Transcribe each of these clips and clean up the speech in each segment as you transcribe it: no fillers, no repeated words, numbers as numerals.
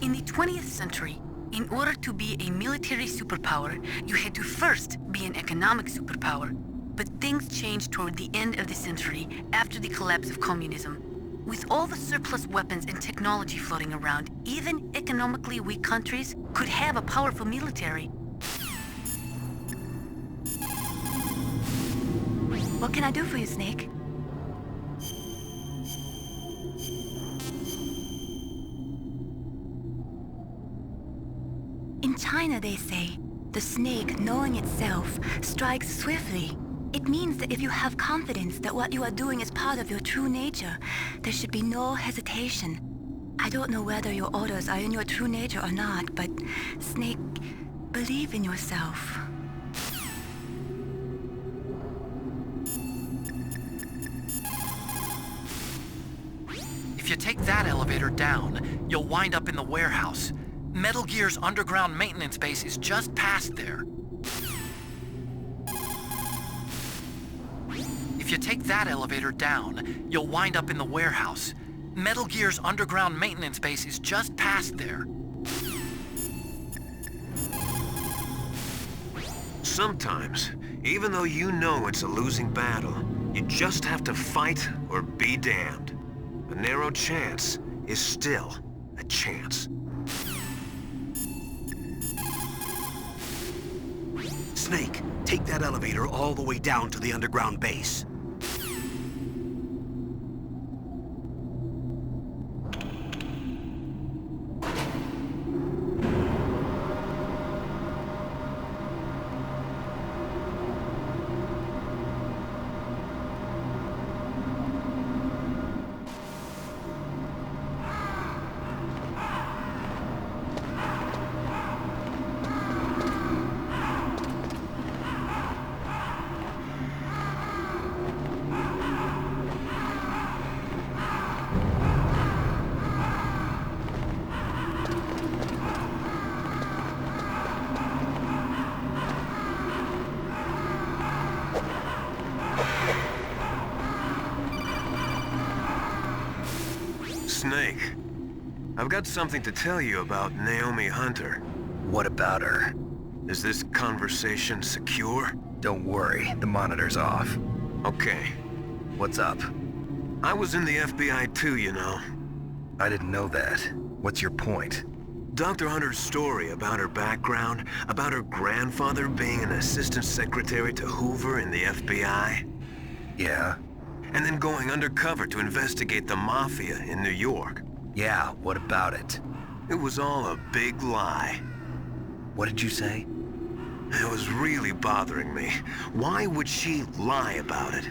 In the 20th century, in order to be a military superpower, you had to first be an economic superpower. But things changed toward the end of the century after the collapse of communism. With all the surplus weapons and technology floating around, even economically weak countries could have a powerful military. What can I do for you, Snake? In China, they say, the snake, knowing itself, strikes swiftly. It means that if you have confidence that what you are doing is part of your true nature, there should be no hesitation. I don't know whether your orders are in your true nature or not, but, Snake, believe in yourself. If you take that elevator down, you'll wind up in the warehouse. Metal Gear's underground maintenance base is just past there. If you take that elevator down, you'll wind up in the warehouse. Metal Gear's underground maintenance base is just past there. Sometimes, even though you know it's a losing battle, you just have to fight or be damned. A narrow chance is still a chance. Snake, take that elevator all the way down to the underground base. Snake, I've got something to tell you about Naomi Hunter. What about her? Is this conversation secure? Don't worry, the monitor's off. Okay. What's up? I was in the FBI too, you know. I didn't know that. What's your point? Dr. Hunter's story about her background, about her grandfather being an assistant secretary to Hoover in the FBI. Yeah? And then going undercover to investigate the Mafia in New York. Yeah, what about it? It was all a big lie. What did you say? It was really bothering me. Why would she lie about it?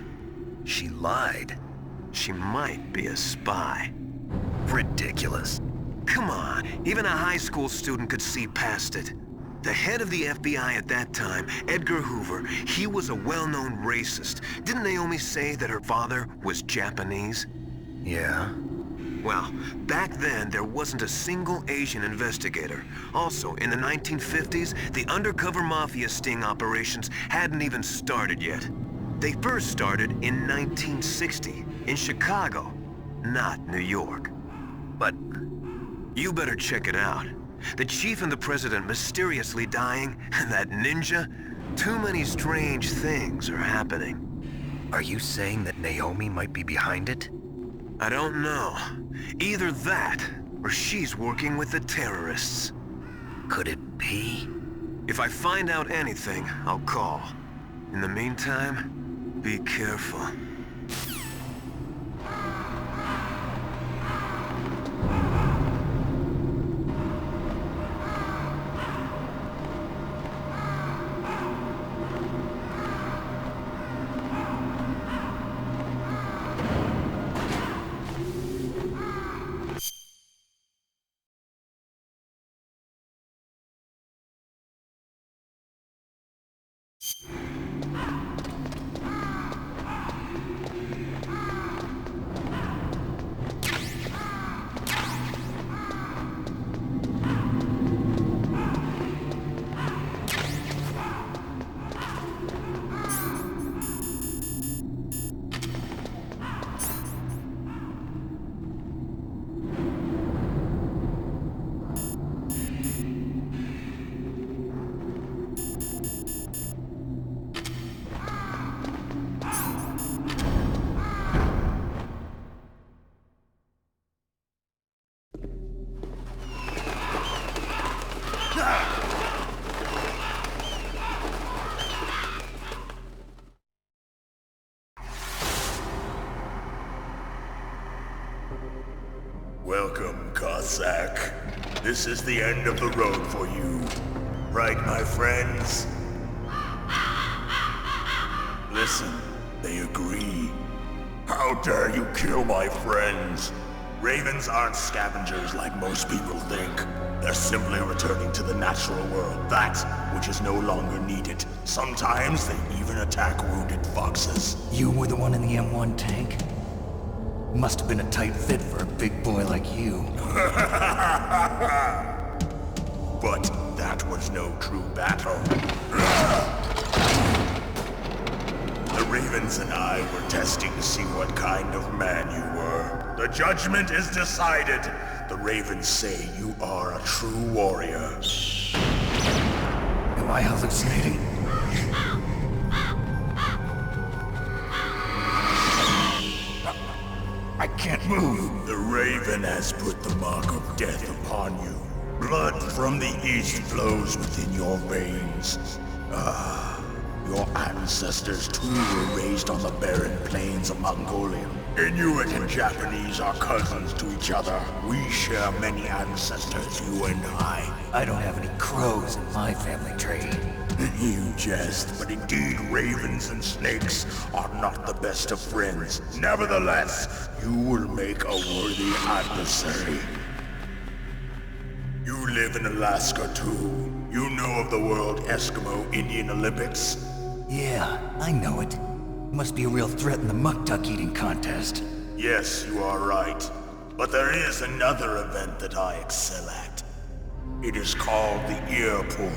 She lied. She might be a spy. Ridiculous. Come on, even a high school student could see past it. The head of the FBI at that time, Edgar Hoover, he was a well-known racist. Didn't Naomi say that her father was Japanese? Yeah? Well, back then, there wasn't a single Asian investigator. Also, in the 1950s, the undercover mafia sting operations hadn't even started yet. They first started in 1960, in Chicago, not New York. But you better check it out. The chief and the president mysteriously dying, and that ninja? Too many strange things are happening. are you saying that Naomi might be behind it? I don't know. Either that, or she's working with the terrorists. Could it be? If I find out anything, I'll call. In the meantime, be careful. Welcome, Cossack. This is the end of the road for you. Right, my friends? Listen, they agree. How dare you kill my friends? Ravens aren't scavengers like most people think. They're simply returning to the natural world, that which is no longer needed. Sometimes they even attack wounded foxes. You were the one in the M1 tank? Must have been a tight fit for a big boy like you. But that was no true battle. The Ravens and I were testing to see what kind of man you were. The judgment is decided. The Ravens say you are a true warrior. Am I hallucinating? I can't move. The Raven has put the mark of death upon you. Blood from the east flows within your veins. Your ancestors too were raised on the barren plains of Mongolia. Inuit and Japanese are cousins to each other. We share many ancestors, you and I. I don't have any crows in my family tree. You jest, but indeed ravens and snakes are not the best of friends. Nevertheless, you will make a worthy adversary. You live in Alaska too. You know of the World Eskimo Indian Olympics? Yeah, I know it. Must be a real threat in the muck duck eating contest. Yes, you are right. But there is another event that I excel at. It is called the ear pull.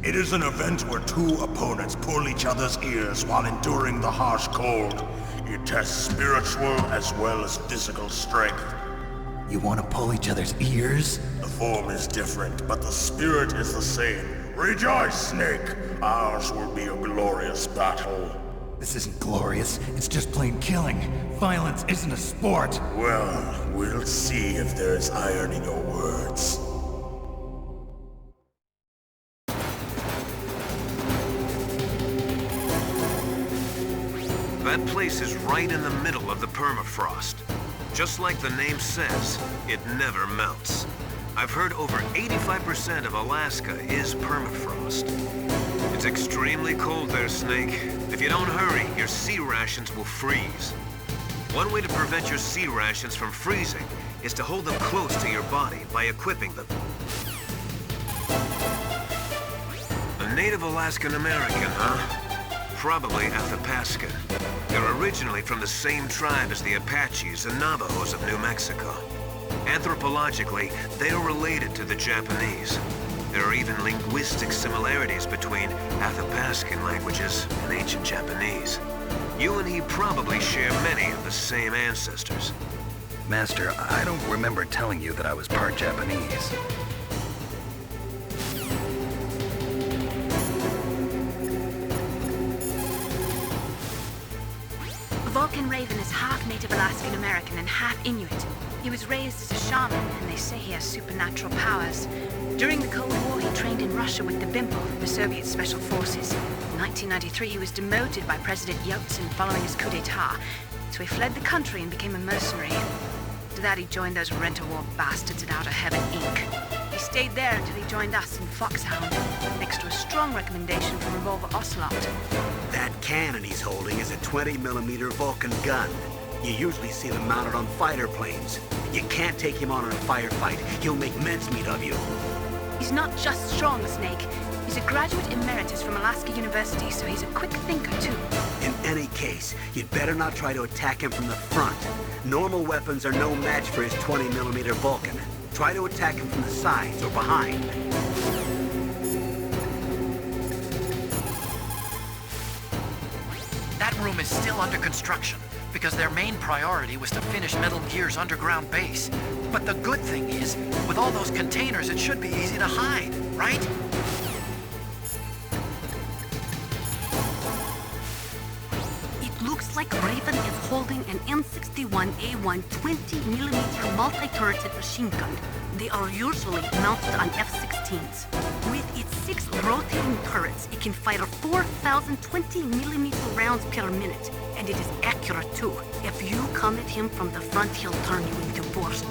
It is an event where two opponents pull each other's ears while enduring the harsh cold. It tests spiritual as well as physical strength. You want to pull each other's ears? The form is different, but the spirit is the same. Rejoice, Snake! Ours will be a glorious battle. This isn't glorious. It's just plain killing. Violence isn't a sport. Well, we'll see if there's iron in your words. That place is right in the middle of the permafrost. Just like the name says, it never melts. I've heard over 85% of Alaska is permafrost. It's extremely cold there, Snake. If you don't hurry, your sea rations will freeze. One way to prevent your sea rations from freezing is to hold them close to your body by equipping them. A native Alaskan American, huh? Probably Athapascan. They're originally from the same tribe as the Apaches and Navajos of New Mexico. Anthropologically, they are related to the Japanese. There are even linguistic similarities between Athapascan languages and ancient Japanese. You and he probably share many of the same ancestors. Master, I don't remember telling you that I was part Japanese. Vulcan Raven is half Native Alaskan American and half Inuit. He was raised as a shaman, and they say he has supernatural powers. During the Cold War, he trained in Russia with the BIMPL, the Soviet Special Forces. In 1993, he was demoted by President Yeltsin following his coup d'etat, so he fled the country and became a mercenary. After that, he joined those rent-a-war bastards in Outer Heaven, Inc. He stayed there until he joined us in Foxhound, next to a strong recommendation from Revolver Ocelot. That cannon he's holding is a 20mm Vulcan gun. You usually see them mounted on fighter planes. You can't take him on in a firefight. He'll make mincemeat of you. He's not just strong, Snake. He's a graduate emeritus from Alaska University, so he's a quick thinker, too. In any case, you'd better not try to attack him from the front. Normal weapons are no match for his 20mm Vulcan. Try to attack him from the sides or behind. That room is still under construction, because their main priority was to finish Metal Gear's underground base. But the good thing is, with all those containers, it should be easy to hide, right? It looks like Raven is holding an M61A1 20mm multi-turreted machine gun. They are usually mounted on F-16s. With its 6 rotating turrets. It can fire 4,000 20-millimeter rounds per minute. And it is accurate, too. If you come at him from the front, he'll turn you into borscht.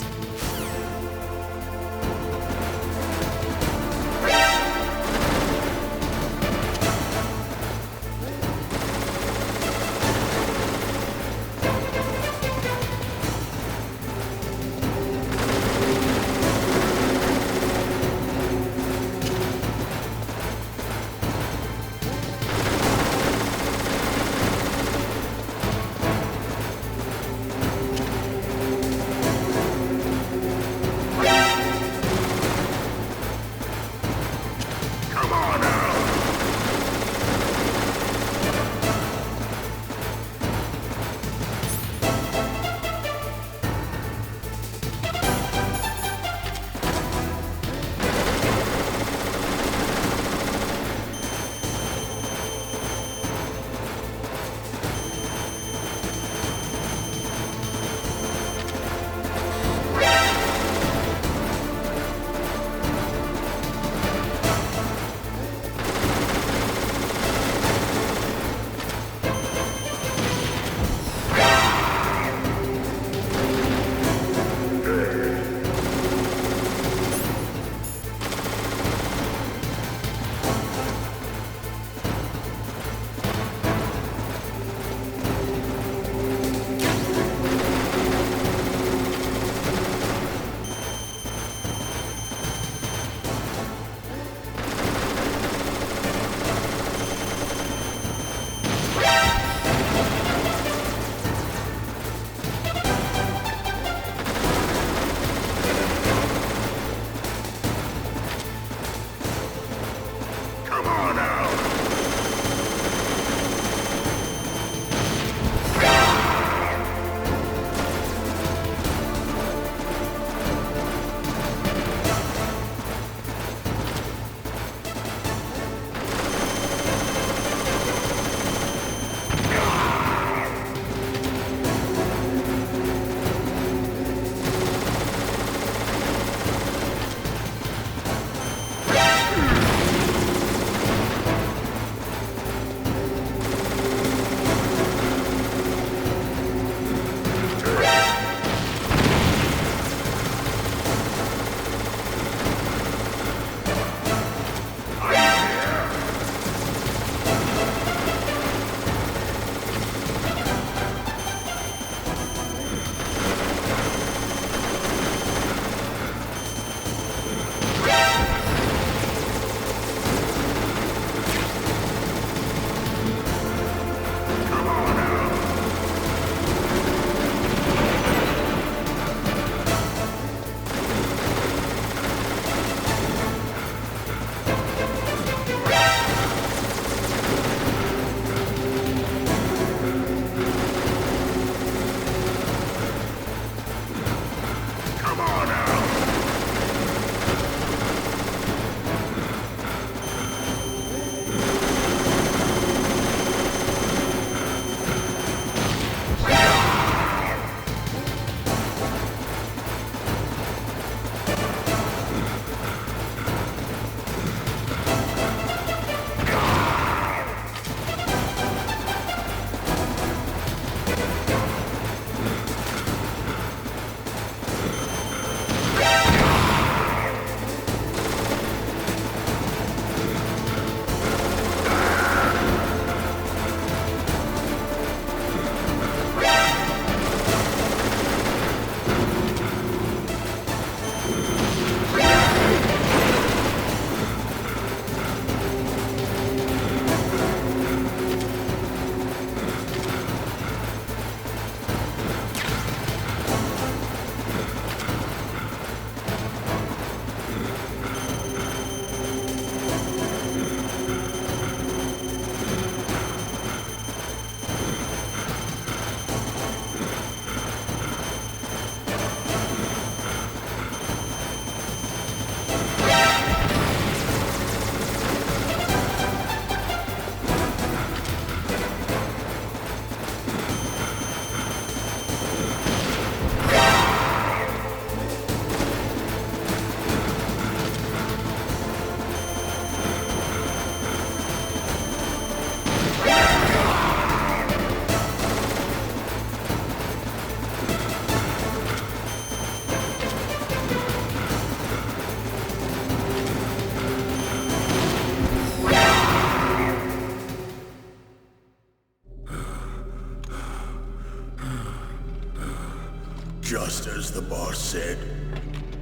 as the boss said,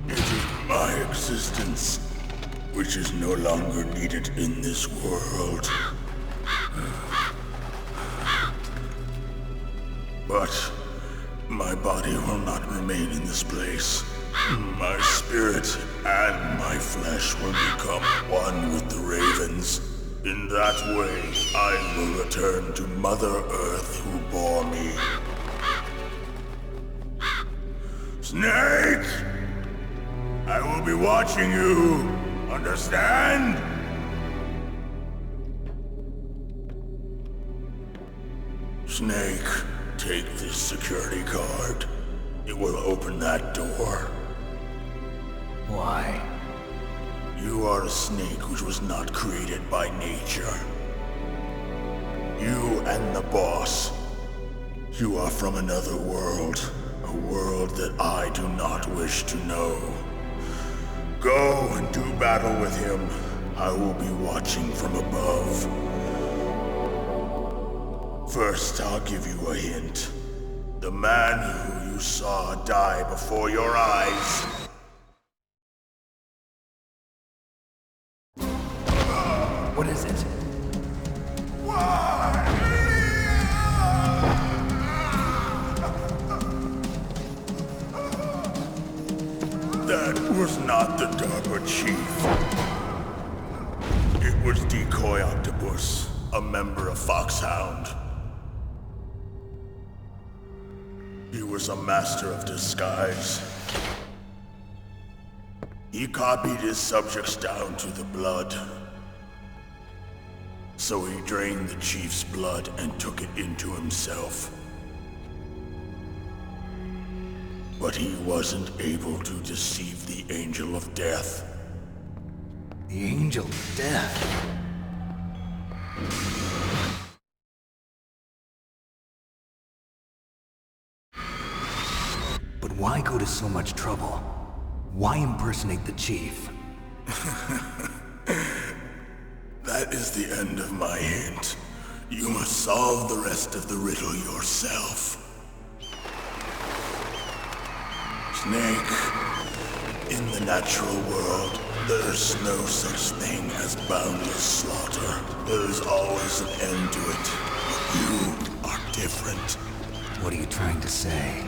it is my existence which is no longer needed in this world. But my body will not remain in this place. My spirit and my flesh will become one with the ravens. In that way, I will return to Mother Earth who bore me. Snake! I will be watching you. Understand? Snake, take this security card. It will open that door. Why? You are a snake which was not created by nature. You and the boss. You are from another world. A world that I do not wish to know. Go and do battle with him. I will be watching from above. First, I'll give you a hint. The man who you saw die before your eyes. What is it? That was not the DARPA chief. It was Decoy Octopus, a member of Foxhound. He was a master of disguise. He copied his subjects down to the blood. So he drained the chief's blood and took it into himself. But he wasn't able to deceive the Angel of Death. The Angel of Death? But why go to so much trouble? Why impersonate the chief? That is the end of my hint. You must solve the rest of the riddle yourself. Snake, in the natural world, there's no such thing as boundless slaughter. There's always an end to it. But you are different. What are you trying to say?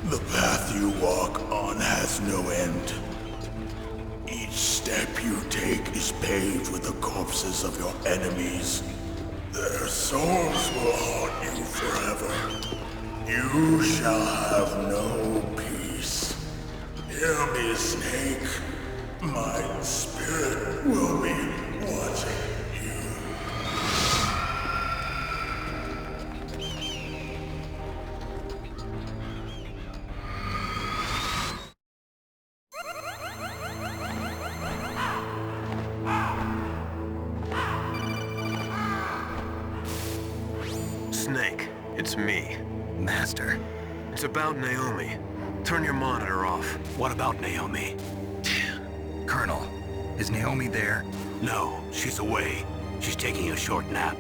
The path you walk on has no end. Each step you take is paved with the corpses of your enemies. Their souls will haunt you forever. You shall have no peace. Hear me, Snake. My spirit will be watching you. Snake, it's me. Master. It's about Naomi. Turn your monitor off. What about Naomi? Colonel, is Naomi there? No, she's away. She's taking a short nap.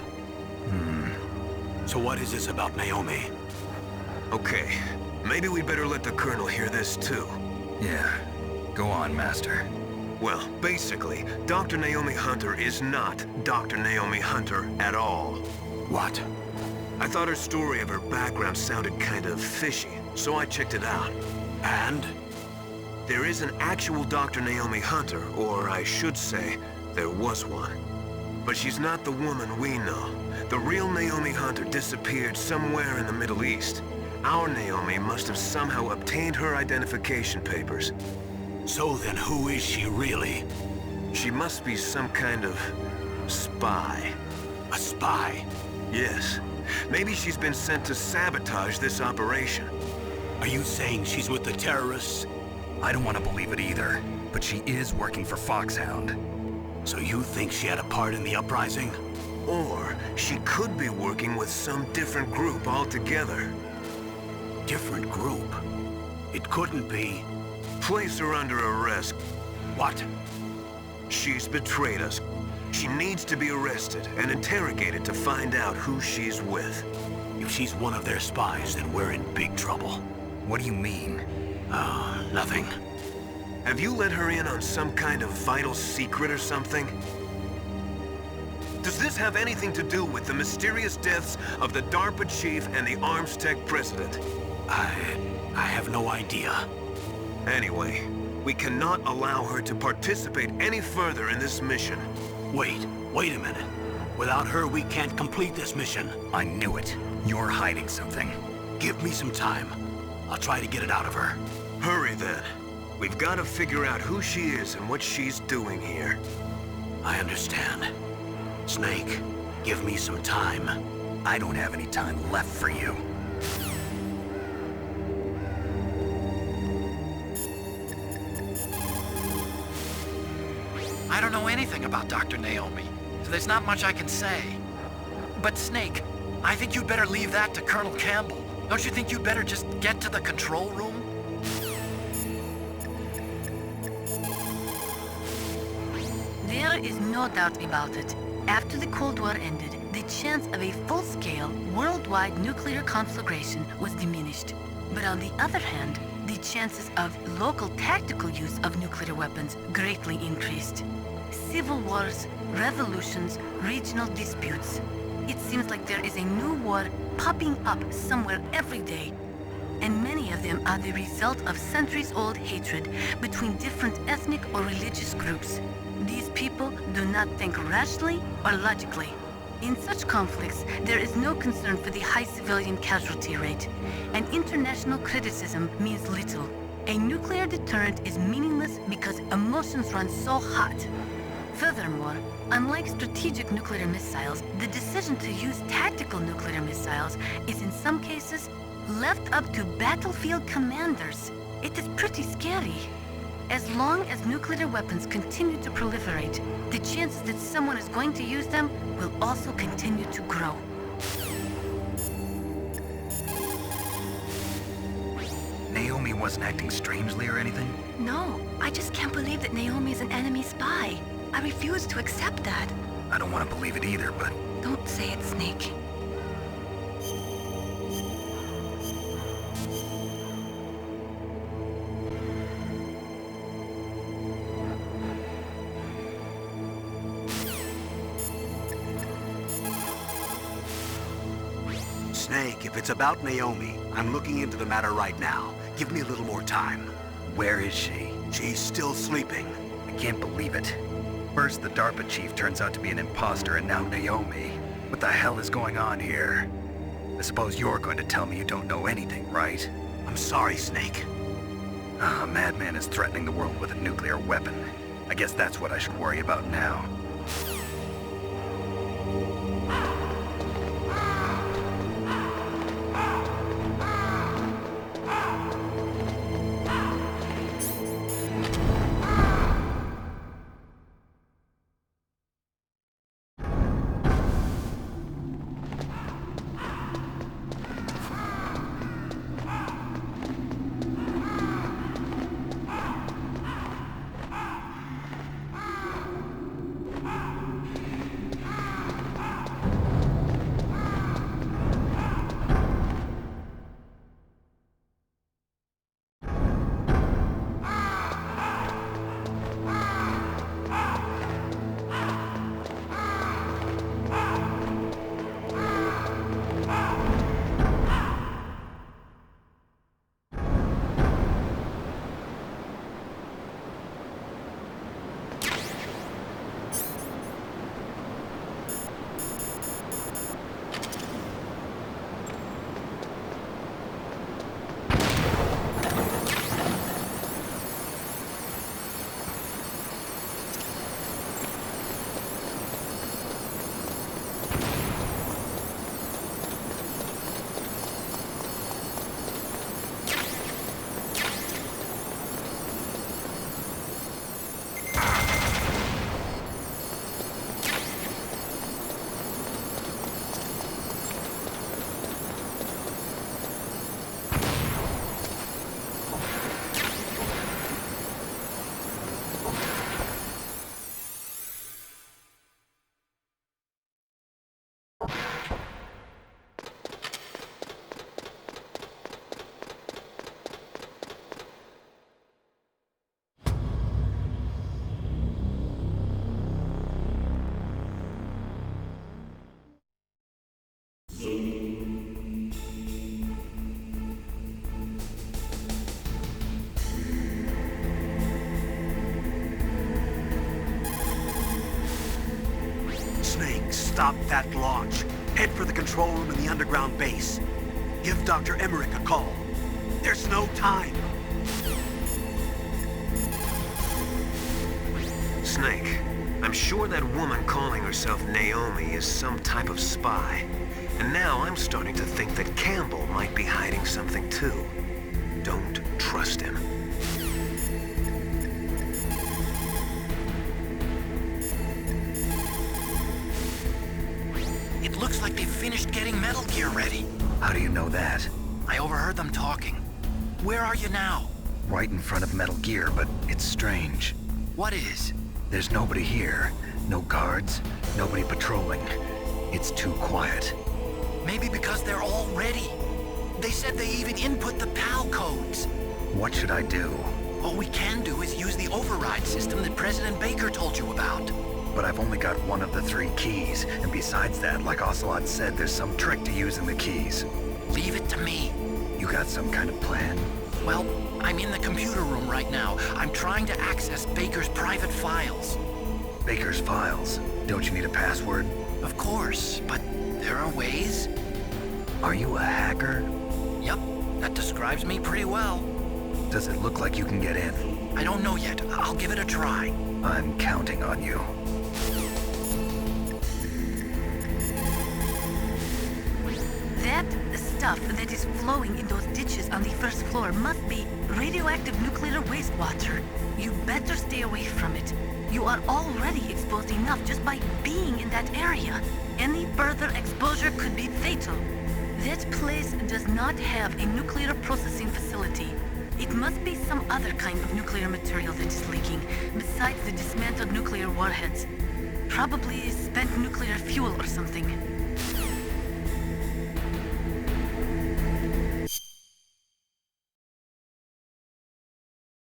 So what is this about Naomi? Okay, maybe we'd better let the Colonel hear this too. Yeah. Go on, Master. Well, basically, Dr. Naomi Hunter is not Dr. Naomi Hunter at all. What? I thought her story of her background sounded kind of fishy, so I checked it out. And? There is an actual Dr. Naomi Hunter, or I should say, there was one. But she's not the woman we know. The real Naomi Hunter disappeared somewhere in the Middle East. Our Naomi must have somehow obtained her identification papers. So then who is she really? She must be some kind of spy. A spy? Yes. Maybe she's been sent to sabotage this operation. Are you saying she's with the terrorists? I don't want to believe it either, but she is working for Foxhound. So you think she had a part in the uprising? Or she could be working with some different group altogether. Different group? It couldn't be. Place her under arrest. What? She's betrayed us. She needs to be arrested and interrogated to find out who she's with. If she's one of their spies, then we're in big trouble. What do you mean? Oh, nothing. Have you let her in on some kind of vital secret or something? Does this have anything to do with the mysterious deaths of the DARPA chief and the Armstech president? I have no idea. Anyway, we cannot allow her to participate any further in this mission. Wait a minute. Without her, we can't complete this mission. I knew it. You're hiding something. Give me some time. I'll try to get it out of her. Hurry then. We've got to figure out who she is and what she's doing here. I understand. Snake, give me some time. I don't have any time left for you. I don't know anything about Dr. Naomi, so there's not much I can say. But Snake, I think you'd better leave that to Colonel Campbell. Don't you think you'd better just get to the control room? There is no doubt about it. After the Cold War ended, the chance of a full-scale, worldwide nuclear conflagration was diminished. But on the other hand, the chances of local tactical use of nuclear weapons greatly increased. Civil wars, revolutions, regional disputes. It seems like there is a new war popping up somewhere every day. And many of them are the result of centuries-old hatred between different ethnic or religious groups. These people do not think rationally or logically. In such conflicts, there is no concern for the high civilian casualty rate, and international criticism means little. A nuclear deterrent is meaningless because emotions run so hot. Furthermore, unlike strategic nuclear missiles, the decision to use tactical nuclear missiles is in some cases left up to battlefield commanders. It is pretty scary. As long as nuclear weapons continue to proliferate, the chances that someone is going to use them will also continue to grow. Naomi wasn't acting strangely or anything? No, I just can't believe that Naomi is an enemy spy. I refuse to accept that. I don't want to believe it either, but... Don't say it, Snake. Snake, if it's about Naomi, I'm looking into the matter right now. Give me a little more time. Where is she? She's still sleeping. I can't believe it. First, the DARPA chief turns out to be an imposter, and now Naomi. What the hell is going on here? I suppose you're going to tell me you don't know anything, right? I'm sorry, Snake. A madman is threatening the world with a nuclear weapon. I guess that's what I should worry about now. Stop that launch. Head for the control room in the underground base. Give Dr. Emmerich a call. There's no time. Snake, I'm sure that woman calling herself Naomi is some type of spy. And now I'm starting to think that Campbell might be hiding something too. Don't trust him. It looks like they've finished getting Metal Gear ready. How do you know that? I overheard them talking. Where are you now? Right in front of Metal Gear, but it's strange. What is? There's nobody here. No guards, nobody patrolling. It's too quiet. Maybe because they're all ready. They said they even input the PAL codes. What should I do? All we can do is use the override system that President Baker told you about. But I've only got one of the 3 keys, and besides that, like Ocelot said, there's some trick to using the keys. Leave it to me. You got some kind of plan? Well, I'm in the computer room right now. I'm trying to access Baker's private files. Baker's files? Don't you need a password? Of course, but there are ways. Are you a hacker? Yep, that describes me pretty well. Does it look like you can get in? I don't know yet. I'll give it a try. I'm counting on you. That stuff that is flowing in those ditches on the first floor must be radioactive nuclear wastewater. You better stay away from it. You are already exposed enough just by being in that area. Any further exposure could be fatal. That place does not have a nuclear processing facility. It must be some other kind of nuclear material that is leaking, besides the dismantled nuclear warheads. Probably spent nuclear fuel or something.